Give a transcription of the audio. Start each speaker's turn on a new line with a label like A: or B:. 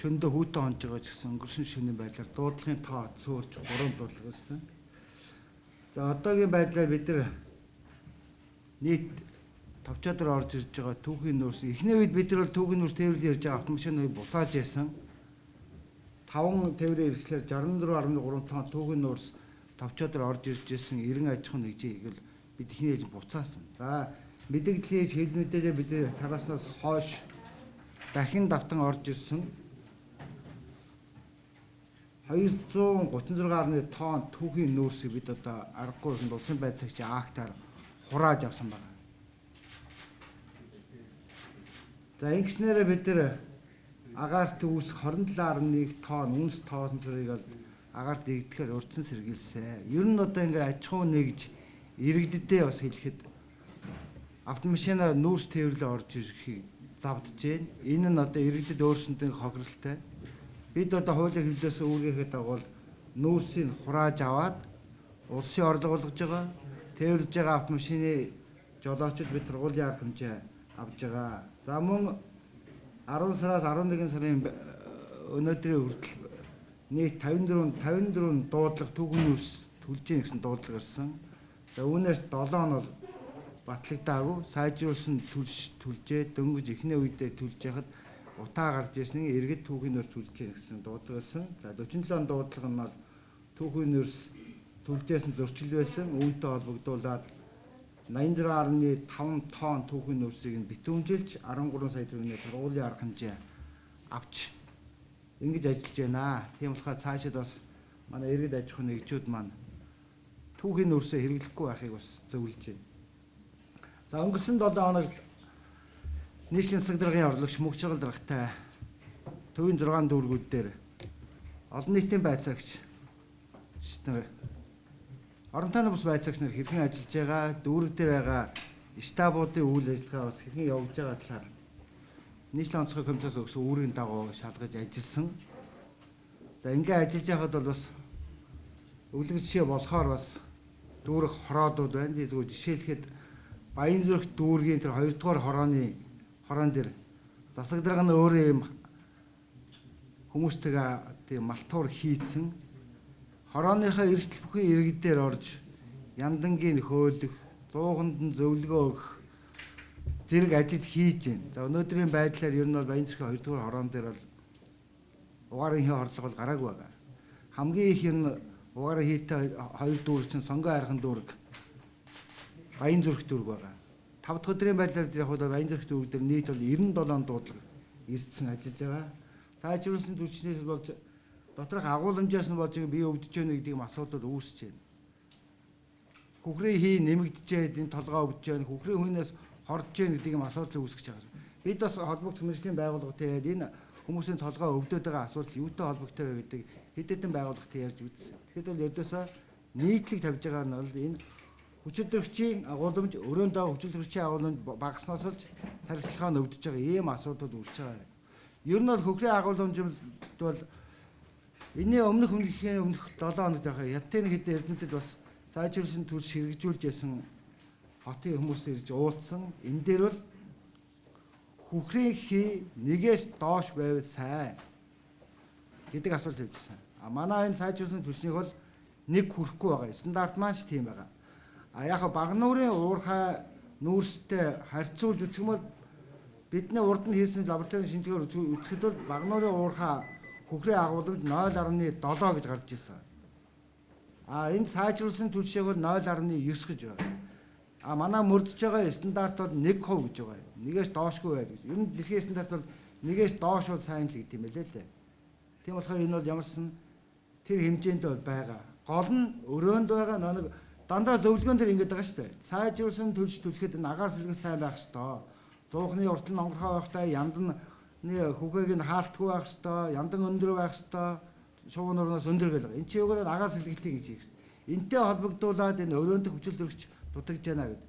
A: шөндөө хүүтэн хонж байгаа ч гэсэн өнгөрсөн шөнийн байдлаар дуудлагын тоо цөөрч 3 дуудлага ирсэн. За одоогийн байдлаар бид нар нийт товчоодор орж ирж байгаа түүхийн нүүрс эхний үед бид нар бол түүхийн нүүрс тээвэрлэн ярьж байгаа автомашиныг буцааж яасан. 5 тээврээр ирэхлээр 64.3 тонн түүхийн нүүрс товчоодор орж ирж исэн 90 аж ахуйн нэгжийг бол бид эхний ээлж буцаасан. За мэдээллийн хэл мэдээлэл бид тараснаас хойш дахин давтан орж ирсэн 236.1 тонн түүхийн нүүрсийг бид одоо аргагүй улсын байцаагчийн актаар хурааж авсан байна. За ингэснээр бид нар агаарт үүсэх 27.1 тонн үнс тоосон цэргийг агаарт игдэхээр урьдчилан сэргийлсэн. Ер нь одоо ингээ аж ахуй нэгж иргэдэдээ бас хэлэхэд автомашинаар нүүрс тээвэрлээ орж ирэхийг завдж байна. Энэ нь одоо иргэдэд өөрсөндөө хохиролтой. Бид одоо хуулийн хөвлөөс үүргэхэд дагавал нүүрсийг хурааж аваад улсын орлого болгож байгаа. Тээвэрлж байгаа автомашины жолоочид бид тургуулийн арга хэмжээ авж байгаа. За мөн 10 сараас 11 сарын өнөөдрийн хүртэл нийт 54 дуудлага түүхэн нүүрс төлж ийн гэсэн дуудлага ирсэн. За үүнээс 7 нь бол батлагдаагүй, сайжруулсан төлжээ дөнгөж эхний үедээ төлж яхад утаа гарч ирсэн иргэд түүхийн нүүрс төлж ийн гэсэн дуудлага ирсэн. За 47 дуудлага нь бол түүхийн нүүрс төлжсэн зөрчил байсан. Үүнтэй холбогдуулаад 86.5 тонн түүхийн нүүрсийг нь битүүмжилж 13 сая төгрөгийн тургуулийн арга хэмжээ авч ингэж ажиллаж байна. Тийм болохоор цаашид бас манай иргэд аж ахуйн нэгжүүд маань түүхийн нүүрсээ хэрэглэхгүй байхыг бас зөвлөж байна. За өнгөрсөн 7 хоногт нийслэлийн засаг даргын орлогч мөнх чаргал даргатай төвийн 6 дүүргүүд дээр олон нийтийн байцаагч оронтойн бус байцаагч нар хэрхэн ажиллаж байгаа, дүүрэг дээр байгаа штабуудын үйл ажиллагаа бас хэрхэн явагдаж байгаа талаар нийслэлийн онцгой комиссаас өгсөн үүргийн дагуу шалгаж ажилласан. За ингээ ажиллаж байхад бол бас өглөг жишээ болохоор бас дүүрэг хороодууд байна. Би зөвхөн жишээлэхэд Баянзүрх дүүргийн тэр 2 дугаар хорон дээр засаг дарга нь өөрөө юм хүмүүстэйгээ тийм малтуур хийцэн хорооныхаа эрсдэл бүхэн иргэдээр орж яндангийн хөөлөх, зууханд нь зөвлөгөө өгөх зэрэг ажил хийж байна. За өнөөдрийн байдлаар ер нь бол Баянзүрхийн 2 дугаар хорон дээр бол угаарын хий хорлого бол гараагүй байгаа. Хамгийн их энэ угаарын хийтэй 2 дүүрэг чинь Сонгой хайрхан дүүрэг, Баянзүрх дүүрэг байгаа. 5 дахь өдрийн байдлаар яг бол Баянзүрх дүүрэг дээр нийт бол 97 дуудлага ирсэн ажиллаж байгаа. Сайжруулсан түвшнээс болж доторх агуулмжаас нь болж бие өвдөж байна гэдэг юм асуудал үүсэж байна. Хөхрийн хий нэмэгдэж байна, энэ толгой өвдөж байна, хөхрийн хүнээс хорж байна гэдэг юм асуудал үүсгэж байгаа. Бид бас холбогдох мэргэжлийн байгууллагатай яриад энэ хүмүүсийн толгой өвдөд байгаа асуудал юутай холбогдтой вэ гэдэг хэд хэдэн байгууллагатай ярьж үзсэн. Тэгэхэд бол ердөөсөө нийтлэг тавьж байгаа нь бол энэ хүчилтөрөгчийн агуулмж өрөөндөө хүчилтөрөгчийн агуулмж багаснаас л тархилталгаа нь өвдөж байгаа ийм асуудал үүсэж байгаа. Ер нь бол хөхрийн агуулмжид бол энэний өмнөх 7 хоногт байхаа ядтын хэд эрдэмтэд бас сайжруулсан төлс хэрэгжүүлж ясан хотын хүмүүс ирж уулзсан. Энэ дээр бол хөхрийн хий нэгээс доош байвал сайн гэдэг асуулт тавьжсэн. А манай энэ сайжруулсан төлснийг бол нэг хүрэхгүй байгаа. Стандарт маань ч тийм байгаа. А яг Багнуурын уурхай нүүрстэй харьцуулж үзэх юм бол бидний урд нь хийсэн лабораторийн шинжилгээр үзэхэд бол Багнуурын уурхай хөхрийн агуулмж 0.7 гэж гарч ирсэн. А энэ сайжруулсан төлшөөг бол 0.9 гэж байна. А манай мөрдөж байгаа стандарт бол 1% гэж байгаа. Нэгээс доошгүй байл гэж. Ер нь дэлхийн стандарт бол нэгээс доош бол сайн л гэдэг юм байлээ л дээ. Тийм болохоор энэ бол ямарсан тэр хэмжээнд бол байгаа. Гол нь өрөөнд байгаа нэг дандаа зөвлөгөөн дээр ингэж байгаа шүү дээ. Сайжруулсан төлш төлөхөд агаар сэлгэн сайн байх ёстой. Зуухны уртл нь онгорхой байхтай, янд нь хүүхэг нь хаалтгүй байх ёстой, яндан өндөр байх ёстой, шувуу нуурнаас өндөр гэл байгаа. Энд чи юугаар агаар сэлгэлтийг гэж хийх. Энтэй холбогдуулаад энэ өрөөндөх хүчил төрөгч дутагдж байна гэдэг.